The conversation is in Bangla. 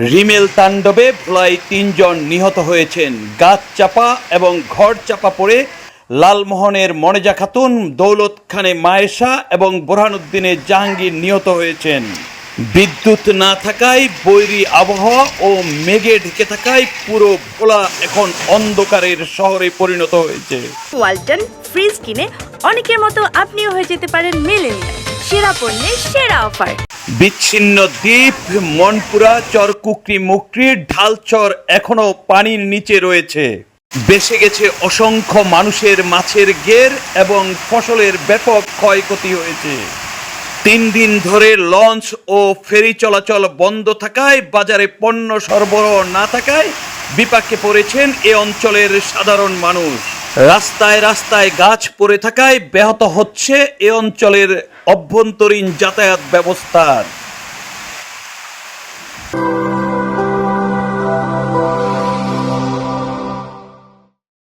রিমেল তাণ্ডবে ভোলায় ৩ জন নিহত হয়েছেন। গাছ চাপা এবং ঘর চাপা পড়ে লালমোহনের মনেজা খাতুন, দৌলত খানে মায়েশা এবং বোরহানুদ্দিনের জাহাঙ্গীর নিহত হয়েছেন। বিদ্যুৎ না থাকায়, বৈরী আবহাওয়া ও মেঘে ঢেকে থাকায় পুরো ভোলা এখন অন্ধকারের শহরে পরিণত হয়েছে। ওয়ালটন ফ্রিজ কিনে অনেকের মতো আপনিও হয়ে যেতে পারেন মিলেনিয়াল। সেরা পণ্যের সেরা অফার। বিচ্ছিন্ন দ্বীপ, মনপুরা, চরকুকরি, মুকরি, ঢালচর এখনো পানির নিচে রয়েছে। বেসে গেছে অসংখ্য মানুষের মাছের ঘের এবং ফসলের ব্যাপক ক্ষয়ক্ষতি হয়েছে। 3 দিন ধরে লঞ্চ ও ফেরি চলাচল বন্ধ থাকায়, বাজারে পণ্য সরবরাহ না থাকায় বিপাকে পড়েছেন এ অঞ্চলের সাধারণ মানুষ। রাস্তায় রাস্তায় গাছ পড়ে থাকায় ব্যাহত হচ্ছে এ অঞ্চলের অভ্যন্তরীণ যাতায়াত ব্যবস্থা।